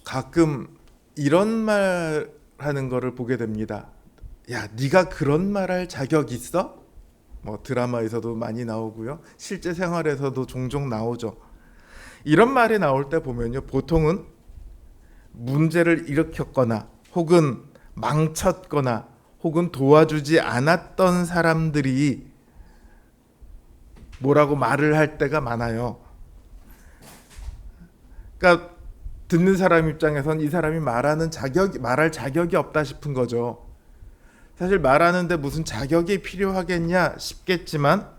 가끔 이런 말 하는 거를 보게 됩니다. 야, 네가 그런 말 할 자격 있어? 뭐 드라마에서도 많이 나오고요. 실제 생활에서도 종종 나오죠. 이런 말이 나올 때 보면요. 보통은 문제를 일으켰거나 혹은 망쳤거나 혹은 도와주지 않았던 사람들이 뭐라고 말을 할 때가 많아요. 그러니까 듣는 사람 입장에선 이 사람이 말할 자격이 없다 싶은 거죠. 사실 말하는데 무슨 자격이 필요하겠냐 싶겠지만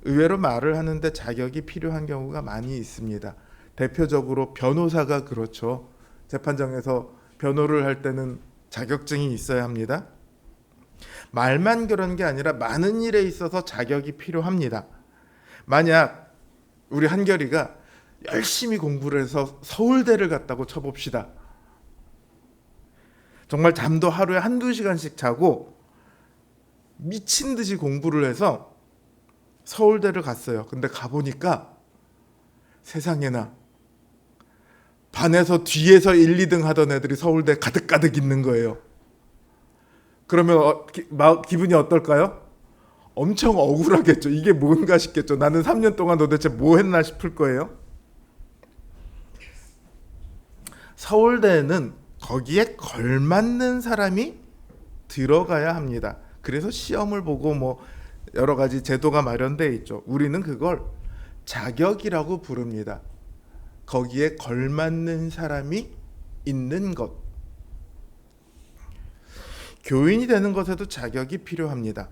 의외로 말을 하는데 자격이 필요한 경우가 많이 있습니다. 대표적으로 변호사가 그렇죠. 재판정에서 변호를 할 때는 자격증이 있어야 합니다. 말만 그런 게 아니라 많은 일에 있어서 자격이 필요합니다. 만약 우리 한결이가 열심히 공부를 해서 서울대를 갔다고 쳐봅시다. 정말 잠도 하루에 한두 시간씩 자고 미친 듯이 공부를 해서 서울대를 갔어요. 근데 가보니까 세상에나 반에서 뒤에서 1, 2등 하던 애들이 서울대 가득가득 있는 거예요. 그러면 기분이 어떨까요? 엄청 억울하겠죠. 이게 뭔가 싶겠죠. 나는 3년 동안 도대체 뭐 했나 싶을 거예요. 서울대는 거기에 걸맞는 사람이 들어가야 합니다. 그래서 시험을 보고 뭐 여러 가지 제도가 마련되어 있죠. 우리는 그걸 자격이라고 부릅니다. 거기에 걸맞는 사람이 있는 것. 교인이 되는 것에도 자격이 필요합니다.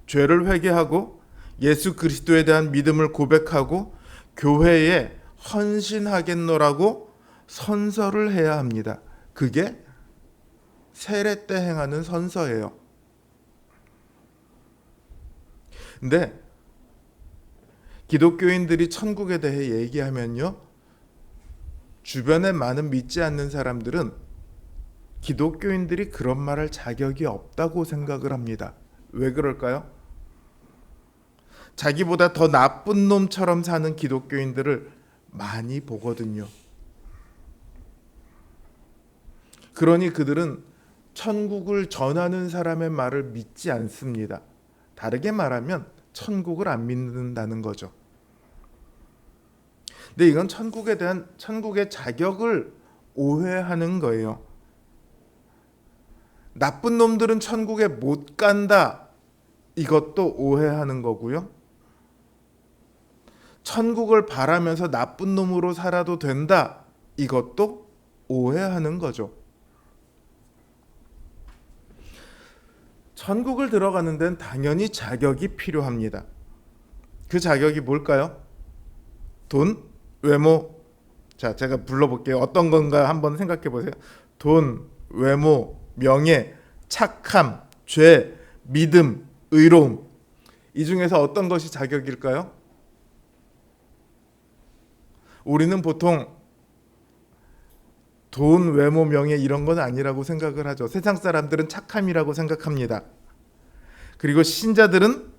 죄를 회개하고 예수 그리스도에 대한 믿음을 고백하고 교회에 헌신하겠노라고 선서를 해야 합니다. 그게 세례 때 행하는 선서예요. 근데 기독교인들이 천국에 대해 얘기하면요, 주변에 많은 믿지 않는 사람들은 기독교인들이 그런 말할 자격이 없다고 생각을 합니다. 왜 그럴까요? 자기보다 더 나쁜 놈처럼 사는 기독교인들을 많이 보거든요. 그러니 그들은 천국을 전하는 사람의 말을 믿지 않습니다. 다르게 말하면 천국을 안 믿는다는 거죠. 근데 이건 천국의 자격을 오해하는 거예요. 나쁜 놈들은 천국에 못 간다. 이것도 오해하는 거고요. 천국을 바라면서 나쁜 놈으로 살아도 된다. 이것도 오해하는 거죠. 천국을 들어가는 데는 당연히 자격이 필요합니다. 그 자격이 뭘까요? 돈, 외모. 자, 제가 불러볼게요. 어떤 건가 한번 생각해 보세요. 돈, 외모, 명예, 착함, 죄, 믿음, 의로움. 이 중에서 어떤 것이 자격일까요? 우리는 보통 돈, 외모, 명예 이런 건 아니라고 생각을 하죠. 세상 사람들은 착함이라고 생각합니다. 그리고 신자들은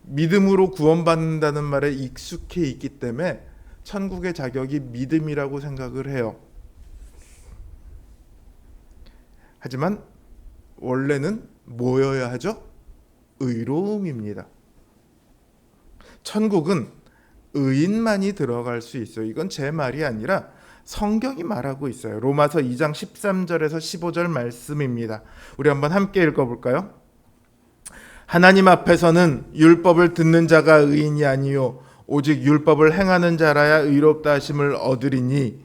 믿음으로 구원받는다는 말에 익숙해 있기 때문에 천국의 자격이 믿음이라고 생각을 해요. 하지만 원래는 뭐여야 하죠? 의로움입니다. 천국은 의인만이 들어갈 수 있어요. 이건 제 말이 아니라 성경이 말하고 있어요. 로마서 2장 13절에서 15절 말씀입니다. 우리 한번 함께 읽어볼까요? 하나님 앞에서는 율법을 듣는 자가 의인이 아니요 오직 율법을 행하는 자라야 의롭다 하심을 얻으리니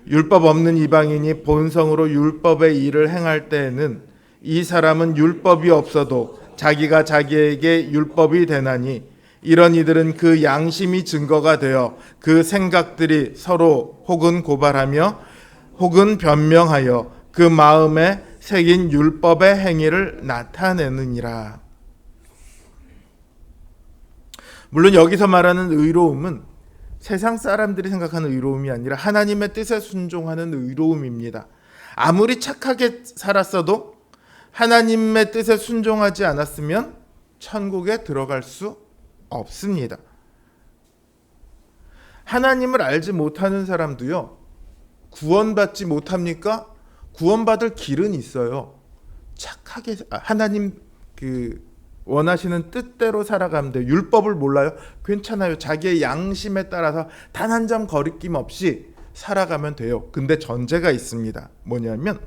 율법 없는 이방인이 본성으로 율법의 일을 행할 때에는 이 사람은 율법이 없어도 자기가 자기에게 율법이 되나니 이런 이들은 그 양심이 증거가 되어 그 생각들이 서로 혹은 고발하며 혹은 변명하여 그 마음에 새긴 율법의 행위를 나타내느니라. 물론 여기서 말하는 의로움은 세상 사람들이 생각하는 의로움이 아니라 하나님의 뜻에 순종하는 의로움입니다. 아무리 착하게 살았어도 하나님의 뜻에 순종하지 않았으면 천국에 들어갈 수 없습니다. 하나님을 알지 못하는 사람도요, 구원받지 못합니까? 구원받을 길은 있어요. 착하게 하나님 원하시는 뜻대로 살아가면 돼요. 율법을 몰라요? 괜찮아요. 자기의 양심에 따라서 단 한 점 거리낌 없이 살아가면 돼요. 근데 전제가 있습니다. 뭐냐면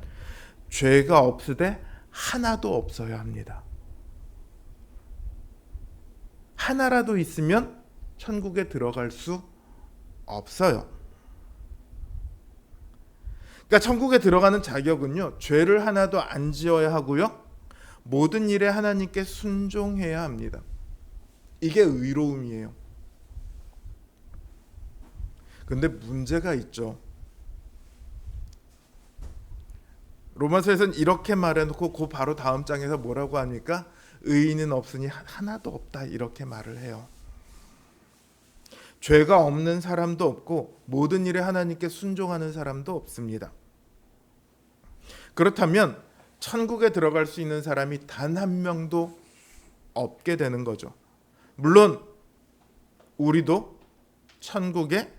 죄가 없으되 하나도 없어야 합니다. 하나라도 있으면 천국에 들어갈 수 없어요. 그러니까 천국에 들어가는 자격은요, 죄를 하나도 안 지어야 하고요, 모든 일에 하나님께 순종해야 합니다. 이게 의로움이에요. 근데 문제가 있죠. 로마서에서는 이렇게 말해놓고 그 바로 다음 장에서 뭐라고 합니까? 의인은 없으니 하나도 없다, 이렇게 말을 해요. 죄가 없는 사람도 없고 모든 일에 하나님께 순종하는 사람도 없습니다. 그렇다면 천국에 들어갈 수 있는 사람이 단 한 명도 없게 되는 거죠. 물론 우리도 천국에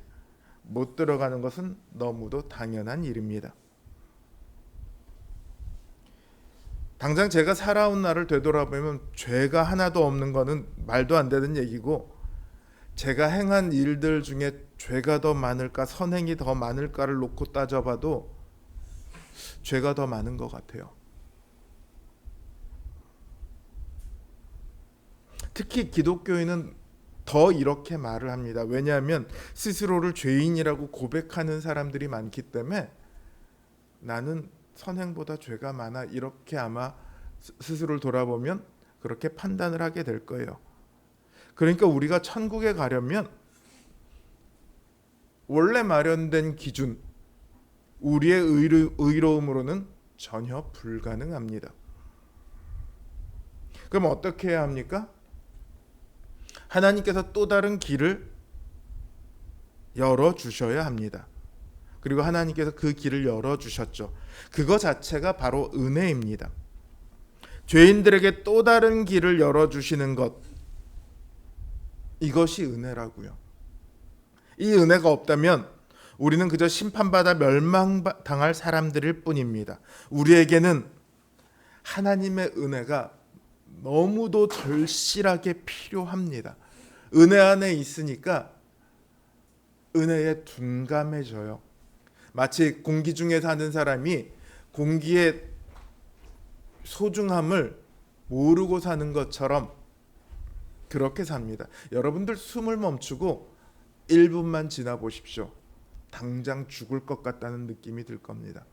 못 들어가는 것은 너무도 당연한 일입니다. 당장 제가 살아온 날을 되돌아보면 죄가 하나도 없는 거는 말도 안 되는 얘기고, 제가 행한 일들 중에 죄가 더 많을까 선행이 더 많을까를 놓고 따져봐도 죄가 더 많은 것 같아요. 특히 기독교인은 더 이렇게 말을 합니다. 왜냐하면 스스로를 죄인이라고 고백하는 사람들이 많기 때문에 나는 선행보다 죄가 많아, 이렇게 아마 스스로를 돌아보면 그렇게 판단을 하게 될 거예요. 그러니까 우리가 천국에 가려면 원래 마련된 기준, 우리의 의로움으로는 전혀 불가능합니다. 그럼 어떻게 해야 합니까? 하나님께서 또 다른 길을 열어주셔야 합니다. 그리고 하나님께서 그 길을 열어주셨죠. 그거 자체가 바로 은혜입니다. 죄인들에게 또 다른 길을 열어주시는 것, 이것이 은혜라고요. 이 은혜가 없다면 우리는 그저 심판받아 멸망당할 사람들일 뿐입니다. 우리에게는 하나님의 은혜가 너무도 절실하게 필요합니다. 은혜 안에 있으니까 은혜에 둔감해져요. 마치 공기 중에 사는 사람이 공기의 소중함을 모르고 사는 것처럼 그렇게 삽니다. 여러분들 숨을 멈추고 1분만 지나 보십시오. 당장 죽을 것 같다는 느낌이 들 겁니다.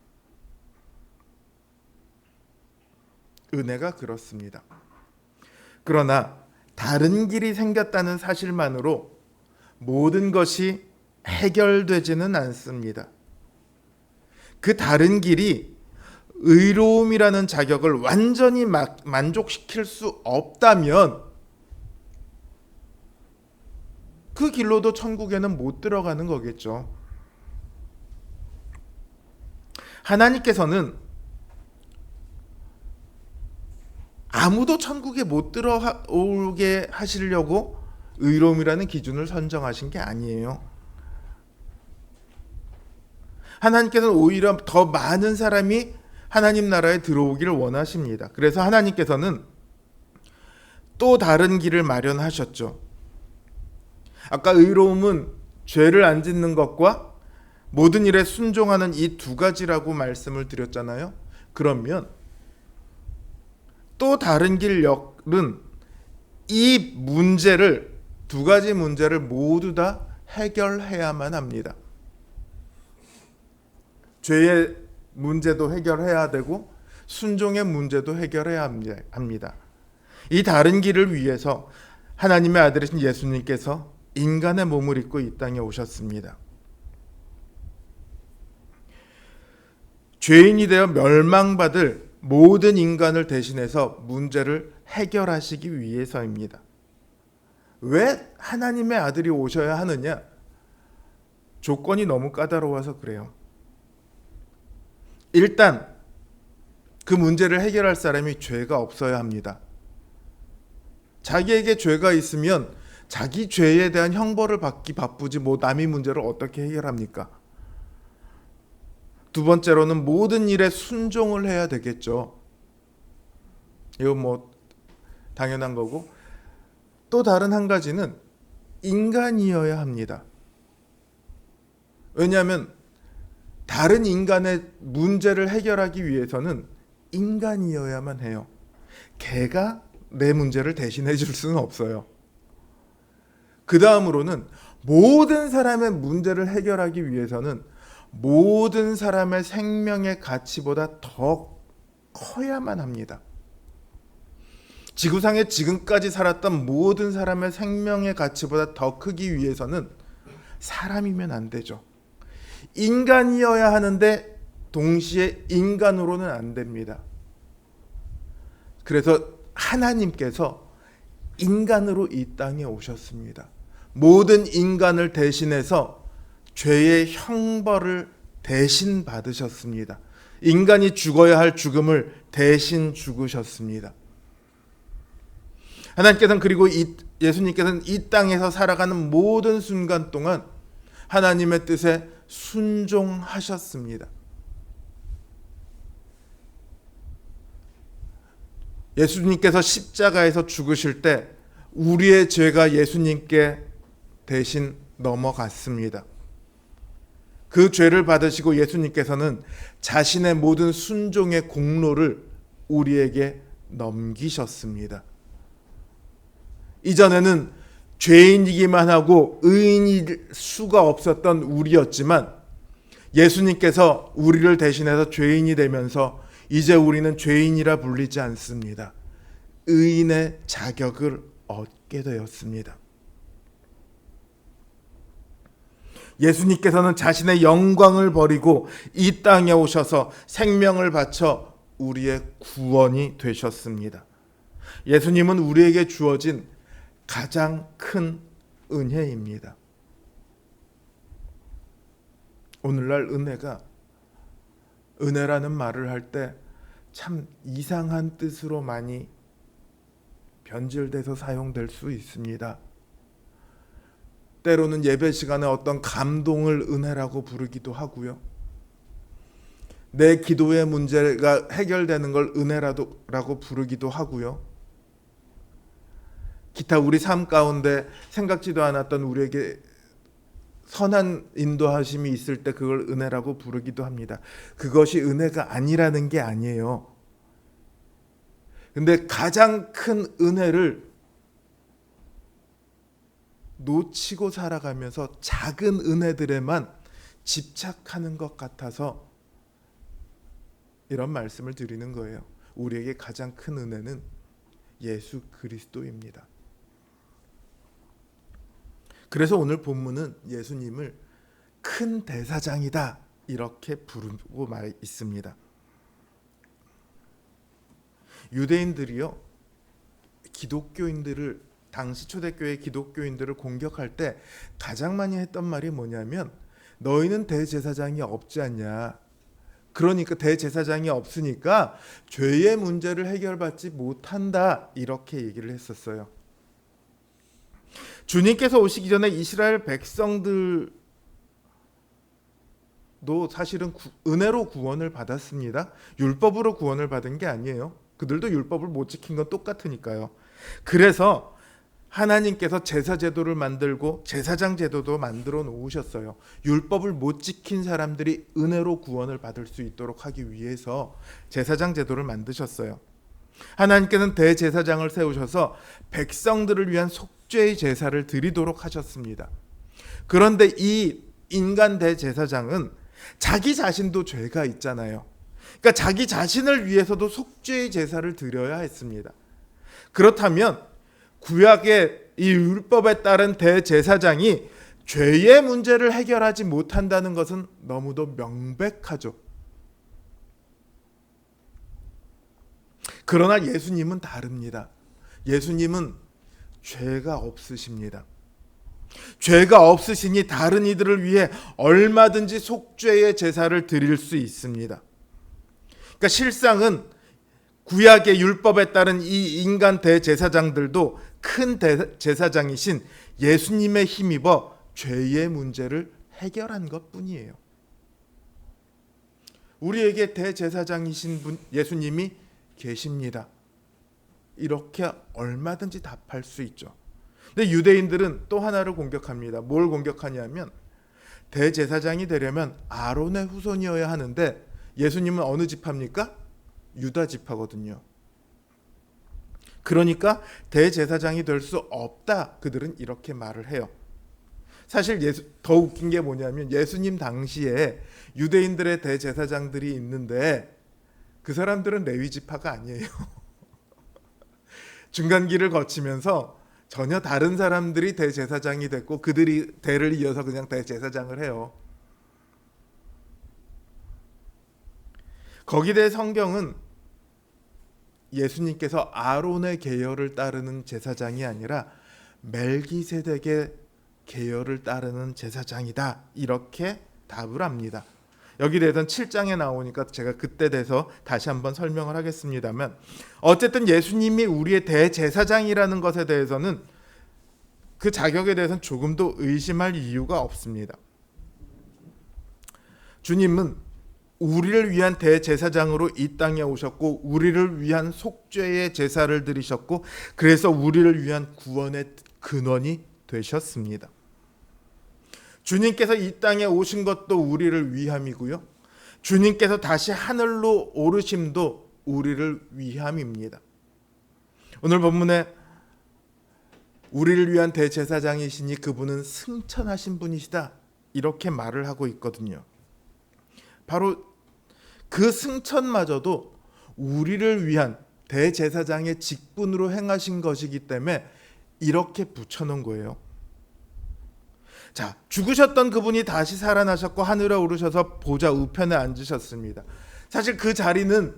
은혜가 그렇습니다. 그러나 다른 길이 생겼다는 사실만으로 모든 것이 해결되지는 않습니다. 그 다른 길이 의로움이라는 자격을 완전히 만족시킬 수 없다면 그 길로도 천국에는 못 들어가는 거겠죠. 하나님께서는 아무도 천국에 못 들어오게 하시려고 의로움이라는 기준을 선정하신 게 아니에요. 하나님께서는 오히려 더 많은 사람이 하나님 나라에 들어오기를 원하십니다. 그래서 하나님께서는 또 다른 길을 마련하셨죠. 아까 의로움은 죄를 안 짓는 것과 모든 일에 순종하는 이 두 가지라고 말씀을 드렸잖아요. 그러면 또 다른 길은 이 문제를, 두 가지 문제를 모두 다 해결해야만 합니다. 죄의 문제도 해결해야 되고 순종의 문제도 해결해야 합니다. 이 다른 길을 위해서 하나님의 아들이신 예수님께서 인간의 몸을 입고 이 땅에 오셨습니다. 죄인이 되어 멸망받을 모든 인간을 대신해서 문제를 해결하시기 위해서입니다. 왜 하나님의 아들이 오셔야 하느냐? 조건이 너무 까다로워서 그래요. 일단 그 문제를 해결할 사람이 죄가 없어야 합니다. 자기에게 죄가 있으면 자기 죄에 대한 형벌을 받기 바쁘지 뭐 남의 문제를 어떻게 해결합니까? 두 번째로는 모든 일에 순종을 해야 되겠죠. 이건 뭐 당연한 거고, 또 다른 한 가지는 인간이어야 합니다. 왜냐하면 다른 인간의 문제를 해결하기 위해서는 인간이어야만 해요. 개가 내 문제를 대신해 줄 수는 없어요. 그 다음으로는 모든 사람의 문제를 해결하기 위해서는 모든 사람의 생명의 가치보다 더 커야만 합니다. 지구상에 지금까지 살았던 모든 사람의 생명의 가치보다 더 크기 위해서는 사람이면 안 되죠. 인간이어야 하는데 동시에 인간으로는 안 됩니다. 그래서 하나님께서 인간으로 이 땅에 오셨습니다. 모든 인간을 대신해서 죄의 형벌을 대신 받으셨습니다. 인간이 죽어야 할 죽음을 대신 죽으셨습니다. 하나님께서는 그리고 예수님께서는 이 땅에서 살아가는 모든 순간 동안 하나님의 뜻에 순종하셨습니다. 예수님께서 십자가에서 죽으실 때 우리의 죄가 예수님께 대신 넘어갔습니다. 그 죄를 받으시고 예수님께서는 자신의 모든 순종의 공로를 우리에게 넘기셨습니다. 이전에는 죄인이기만 하고 의인일 수가 없었던 우리였지만 예수님께서 우리를 대신해서 죄인이 되면서 이제 우리는 죄인이라 불리지 않습니다. 의인의 자격을 얻게 되었습니다. 예수님께서는 자신의 영광을 버리고 이 땅에 오셔서 생명을 바쳐 우리의 구원이 되셨습니다. 예수님은 우리에게 주어진 가장 큰 은혜입니다. 오늘날 은혜라는 말을 할 때 참 이상한 뜻으로 많이 변질돼서 사용될 수 있습니다. 때로는 예배 시간에 어떤 감동을 은혜라고 부르기도 하고요. 내 기도의 문제가 해결되는 걸 은혜라고 부르기도 하고요. 기타 우리 삶 가운데 생각지도 않았던 우리에게 선한 인도하심이 있을 때 그걸 은혜라고 부르기도 합니다. 그것이 은혜가 아니라는 게 아니에요. 근데 가장 큰 은혜를 놓치고 살아가면서 작은 은혜들에만 집착하는 것 같아서 이런 말씀을 드리는 거예요. 우리에게 가장 큰 은혜는 예수 그리스도입니다. 그래서 오늘 본문은 예수님을 큰 대사장이다 이렇게 부르고 있습니다. 유대인들이요, 기독교인들을 당시 초대교회 기독교인들을 공격할 때 가장 많이 했던 말이 뭐냐면 너희는 대제사장이 없지 않냐. 그러니까 대제사장이 없으니까 죄의 문제를 해결받지 못한다 이렇게 얘기를 했었어요. 주님께서 오시기 전에 이스라엘 백성들도 사실은 은혜로 구원을 받았습니다. 율법으로 구원을 받은 게 아니에요. 그들도 율법을 못 지킨 건 똑같으니까요. 그래서 하나님께서 제사 제도를 만들고 제사장 제도도 만들어 놓으셨어요. 율법을 못 지킨 사람들이 은혜로 구원을 받을 수 있도록 하기 위해서 제사장 제도를 만드셨어요. 하나님께서는 대제사장을 세우셔서 백성들을 위한 속죄의 제사를 드리도록 하셨습니다. 그런데 이 인간 대제사장은 자기 자신도 죄가 있잖아요. 그러니까 자기 자신을 위해서도 속죄의 제사를 드려야 했습니다. 그렇다면 구약의 이 율법에 따른 대제사장이 죄의 문제를 해결하지 못한다는 것은 너무도 명백하죠. 그러나 예수님은 다릅니다. 예수님은 죄가 없으십니다. 죄가 없으시니 다른 이들을 위해 얼마든지 속죄의 제사를 드릴 수 있습니다. 그러니까 실상은 구약의 율법에 따른 이 인간 대제사장들도 큰 제사장이신 예수님에 힘입어 죄의 문제를 해결한 것뿐이에요. 우리에게 대제사장이신 분 예수님이 계십니다. 이렇게 얼마든지 답할 수 있죠. 근데 유대인들은 또 하나를 공격합니다. 뭘 공격하냐면 대제사장이 되려면 아론의 후손이어야 하는데 예수님은 어느 지파입니까? 유다 지파거든요. 그러니까 대제사장이 될 수 없다. 그들은 이렇게 말을 해요. 사실 더 웃긴 게 뭐냐면 예수님 당시에 유대인들의 대제사장들이 있는데 그 사람들은 레위 지파가 아니에요. 중간기를 거치면서 전혀 다른 사람들이 대제사장이 됐고 그들이 대를 이어서 그냥 대제사장을 해요. 거기에 대해 성경은 예수님께서 아론의 계열을 따르는 제사장이 아니라 멜기세덱의 계열을 따르는 제사장이다. 이렇게 답을 합니다. 여기 대해서는 7장에 나오니까 제가 그때 대해서 다시 한번 설명을 하겠습니다만 어쨌든 예수님이 우리의 대제사장이라는 것에 대해서는 그 자격에 대해서는 조금도 의심할 이유가 없습니다. 주님은 우리를 위한 대제사장으로 이 땅에 오셨고 우리를 위한 속죄의 제사를 드리셨고 그래서 우리를 위한 구원의 근원이 되셨습니다. 주님께서 이 땅에 오신 것도 우리를 위함이고요. 주님께서 다시 하늘로 오르심도 우리를 위함입니다. 오늘 본문에 우리를 위한 대제사장이시니 그분은 승천하신 분이시다. 이렇게 말을 하고 있거든요. 바로 그 승천마저도 우리를 위한 대제사장의 직분으로 행하신 것이기 때문에 이렇게 붙여놓은 거예요. 자, 죽으셨던 그분이 다시 살아나셨고 하늘에 오르셔서 보좌 우편에 앉으셨습니다. 사실 그 자리는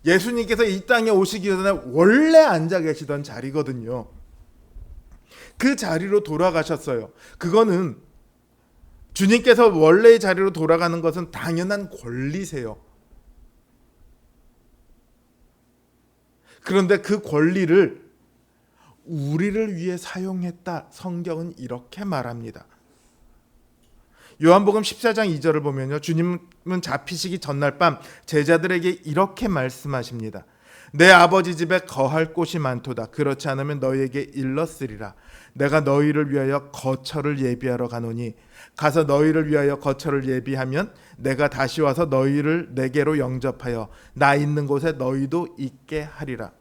예수님께서 이 땅에 오시기 전에 원래 앉아 계시던 자리거든요. 그 자리로 돌아가셨어요. 그거는 주님께서 원래의 자리로 돌아가는 것은 당연한 권리세요. 그런데 그 권리를 우리를 위해 사용했다. 성경은 이렇게 말합니다. 요한복음 14장 2절을 보면요. 주님은 잡히시기 전날 밤 제자들에게 이렇게 말씀하십니다. 내 아버지 집에 거할 곳이 많도다. 그렇지 않으면 너희에게 일렀으리라. 내가 너희를 위하여 거처를 예비하러 가노니 가서 너희를 위하여 거처를 예비하면 내가 다시 와서 너희를 내게로 영접하여 나 있는 곳에 너희도 있게 하리라.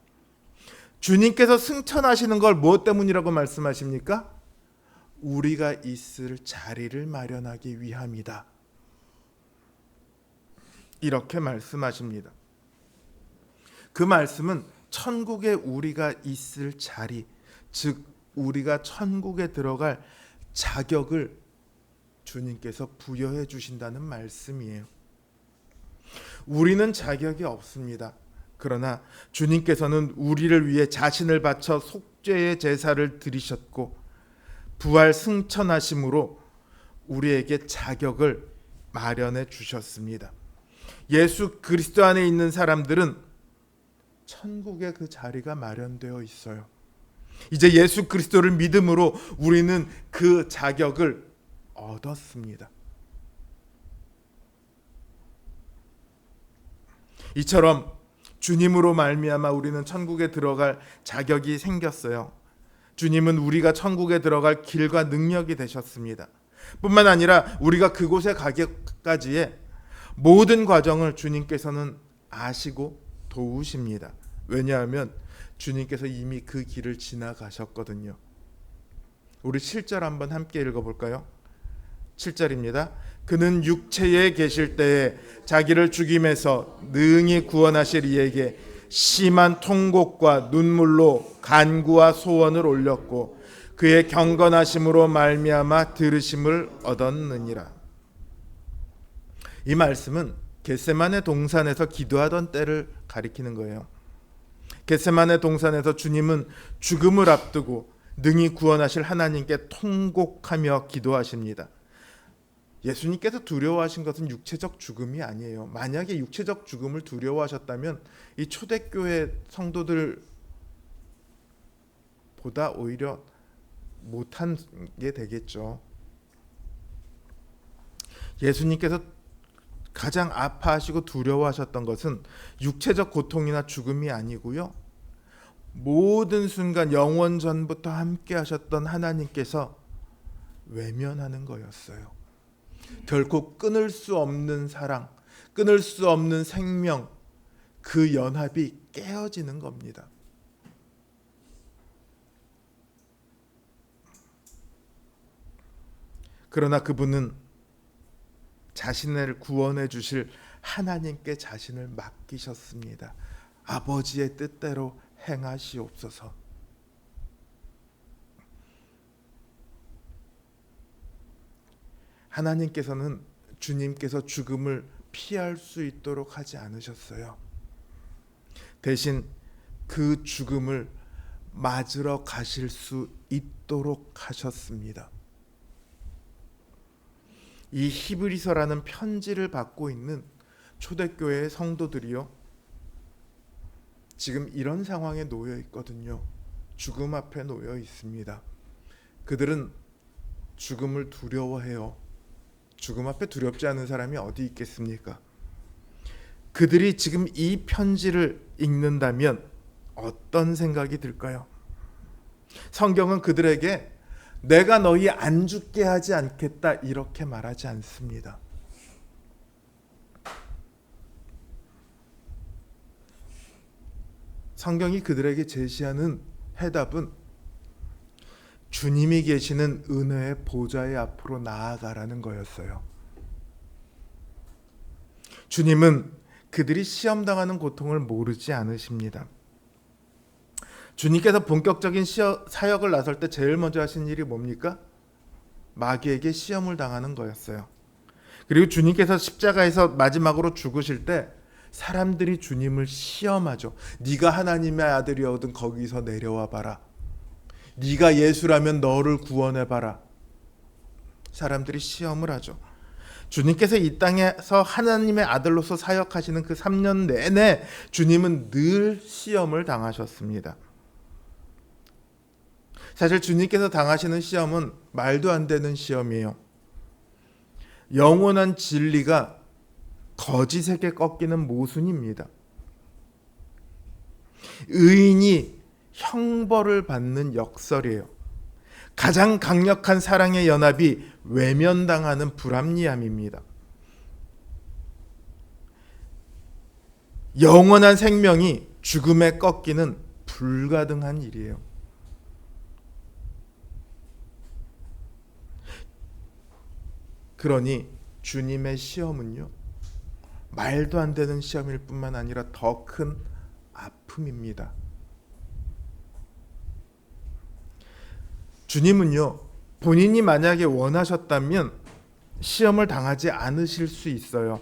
주님께서 승천하시는 걸 무엇 때문이라고 말씀하십니까? 우리가 있을 자리를 마련하기 위함이다. 이렇게 말씀하십니다. 그 말씀은 천국에 우리가 있을 자리, 즉 우리가 천국에 들어갈 자격을 주님께서 부여해 주신다는 말씀이에요. 우리는 자격이 없습니다. 그러나 주님께서는 우리를 위해 자신을 바쳐 속죄의 제사를 드리셨고 부활 승천하심으로 우리에게 자격을 마련해 주셨습니다. 예수 그리스도 안에 있는 사람들은 천국에 그 자리가 마련되어 있어요. 이제 예수 그리스도를 믿음으로 우리는 그 자격을 얻었습니다. 이처럼 주님으로 말미암아 우리는 천국에 들어갈 자격이 생겼어요. 주님은 우리가 천국에 들어갈 길과 능력이 되셨습니다. 뿐만 아니라 우리가 그곳에 가기까지의 모든 과정을 주님께서는 아시고 도우십니다. 왜냐하면 주님께서 이미 그 길을 지나가셨거든요. 우리 7절 한번 함께 읽어볼까요? 7절입니다. 그는 육체에 계실 때에 자기를 죽임에서 능히 구원하실 이에게 심한 통곡과 눈물로 간구와 소원을 올렸고 그의 경건하심으로 말미암아 들으심을 얻었느니라. 이 말씀은 겟세마네 동산에서 기도하던 때를 가리키는 거예요. 겟세마네 동산에서 주님은 죽음을 앞두고 능히 구원하실 하나님께 통곡하며 기도하십니다. 예수님께서 두려워하신 것은 육체적 죽음이 아니에요. 만약에 육체적 죽음을 두려워하셨다면 이 초대교회 성도들 보다 오히려 못한 게 되겠죠. 예수님께서 가장 아파하시고 두려워하셨던 것은 육체적 고통이나 죽음이 아니고요. 모든 순간 영원 전부터 함께 하셨던 하나님께서 외면하는 거였어요. 결코 끊을 수 없는 사랑, 끊을 수 없는 생명, 그 연합이 깨어지는 겁니다. 그러나 그분은 자신을 구원해 주실 하나님께 자신을 맡기셨습니다. 아버지의 뜻대로 행하시옵소서. 하나님께서는 주님께서 죽음을 피할 수 있도록 하지 않으셨어요. 대신 그 죽음을 맞으러 가실 수 있도록 하셨습니다. 이 히브리서라는 편지를 받고 있는 초대교회의 성도들이요, 지금 이런 상황에 놓여 있거든요. 죽음 앞에 놓여 있습니다. 그들은 죽음을 두려워해요. 죽음 앞에 두렵지 않은 사람이 어디 있겠습니까? 그들이 지금 이 편지를 읽는다면 어떤 생각이 들까요? 성경은 그들에게 내가 너희 안 죽게 하지 않겠다 이렇게 말하지 않습니다. 성경이 그들에게 제시하는 해답은 주님이 계시는 은혜의 보좌의 앞으로 나아가라는 거였어요. 주님은 그들이 시험당하는 고통을 모르지 않으십니다. 주님께서 본격적인 사역을 나설 때 제일 먼저 하신 일이 뭡니까? 마귀에게 시험을 당하는 거였어요. 그리고 주님께서 십자가에서 마지막으로 죽으실 때 사람들이 주님을 시험하죠. 네가 하나님의 아들이거든 거기서 내려와 봐라. 네가 예수라면 너를 구원해 봐라. 사람들이 시험을 하죠. 주님께서 이 땅에서 하나님의 아들로서 사역하시는 그 3년 내내 주님은 늘 시험을 당하셨습니다. 사실 주님께서 당하시는 시험은 말도 안 되는 시험이에요. 영원한 진리가 거짓에게 꺾이는 모순입니다. 의인이 형벌을 받는 역설이에요. 가장 강력한 사랑의 연합이 외면당하는 불합리함입니다. 영원한 생명이 죽음에 꺾이는 불가능한 일이에요. 그러니 주님의 시험은요, 말도 안 되는 시험일 뿐만 아니라 더 큰 아픔입니다. 주님은요, 본인이 만약에 원하셨다면 시험을 당하지 않으실 수 있어요.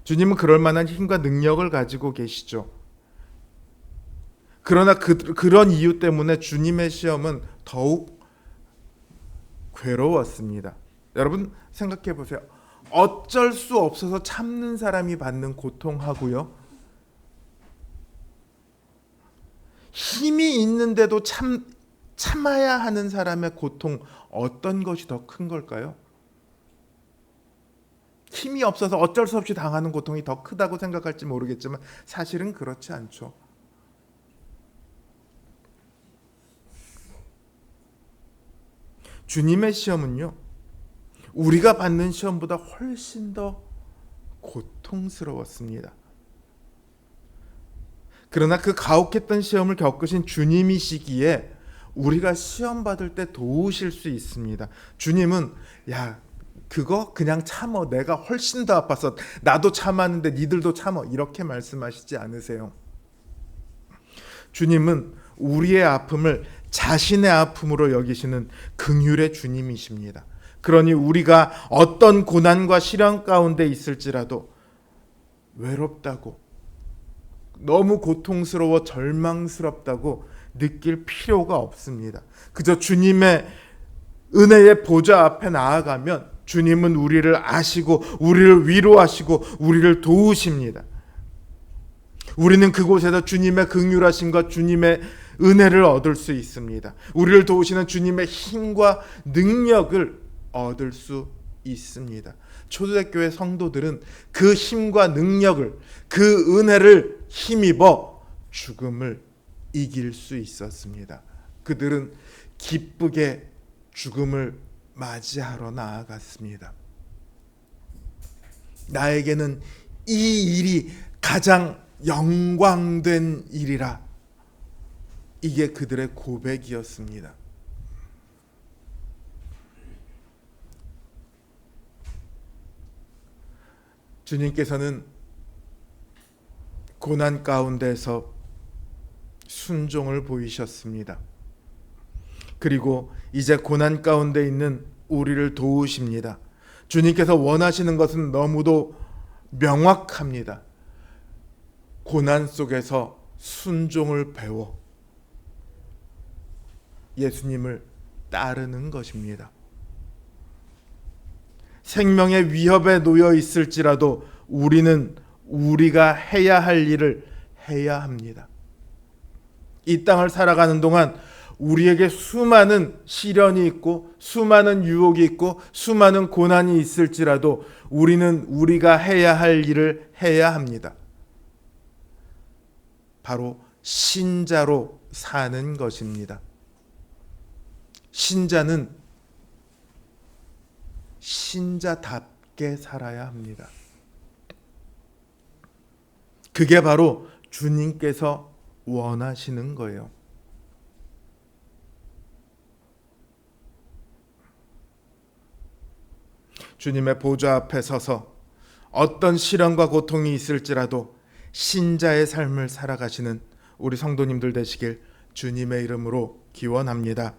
주님은 그럴 만한 힘과 능력을 가지고 계시죠. 그러나 그런 이유 때문에 주님의 시험은 더욱 괴로웠습니다. 여러분 생각해 보세요. 어쩔 수 없어서 참는 사람이 받는 고통하고요, 힘이 있는데도 참아야 하는 사람의 고통, 어떤 것이 더 큰 걸까요? 힘이 없어서 어쩔 수 없이 당하는 고통이 더 크다고 생각할지 모르겠지만 사실은 그렇지 않죠. 주님의 시험은요, 우리가 받는 시험보다 훨씬 더 고통스러웠습니다. 그러나 그 가혹했던 시험을 겪으신 주님이시기에 우리가 시험 받을 때 도우실 수 있습니다. 주님은 야, 그거 그냥 참어. 내가 훨씬 더 아팠어. 나도 참았는데 니들도 참어. 이렇게 말씀하시지 않으세요. 주님은 우리의 아픔을 자신의 아픔으로 여기시는 긍휼의 주님이십니다. 그러니 우리가 어떤 고난과 시련 가운데 있을지라도 외롭다고, 너무 고통스러워 절망스럽다고 느낄 필요가 없습니다. 그저 주님의 은혜의 보좌 앞에 나아가면 주님은 우리를 아시고 우리를 위로하시고 우리를 도우십니다. 우리는 그곳에서 주님의 긍휼하심과 주님의 은혜를 얻을 수 있습니다. 우리를 도우시는 주님의 힘과 능력을 얻을 수 있습니다. 초대교회 성도들은 그 힘과 능력을, 그 은혜를 힘입어 죽음을 이길 수 있었습니다. 그들은 기쁘게 죽음을 맞이하러 나아갔습니다. 나에게는 이 일이 가장 영광된 일이라. 이게 그들의 고백이었습니다. 주님께서는 고난 가운데서 순종을 보이셨습니다. 그리고 이제 고난 가운데 있는 우리를 도우십니다. 주님께서 원하시는 것은 너무도 명확합니다. 고난 속에서 순종을 배워 예수님을 따르는 것입니다. 생명의 위협에 놓여 있을지라도 우리는 우리가 해야 할 일을 해야 합니다. 이 땅을 살아가는 동안 우리에게 수많은 시련이 있고 수많은 유혹이 있고 수많은 고난이 있을지라도 우리는 우리가 해야 할 일을 해야 합니다. 바로 신자로 사는 것입니다. 신자는 신자답게 살아야 합니다. 그게 바로 주님께서 원하시는 거예요. 주님의 보좌 앞에 서서 어떤 시련과 고통이 있을지라도 신자의 삶을 살아가시는 우리 성도님들 되시길 주님의 이름으로 기원합니다.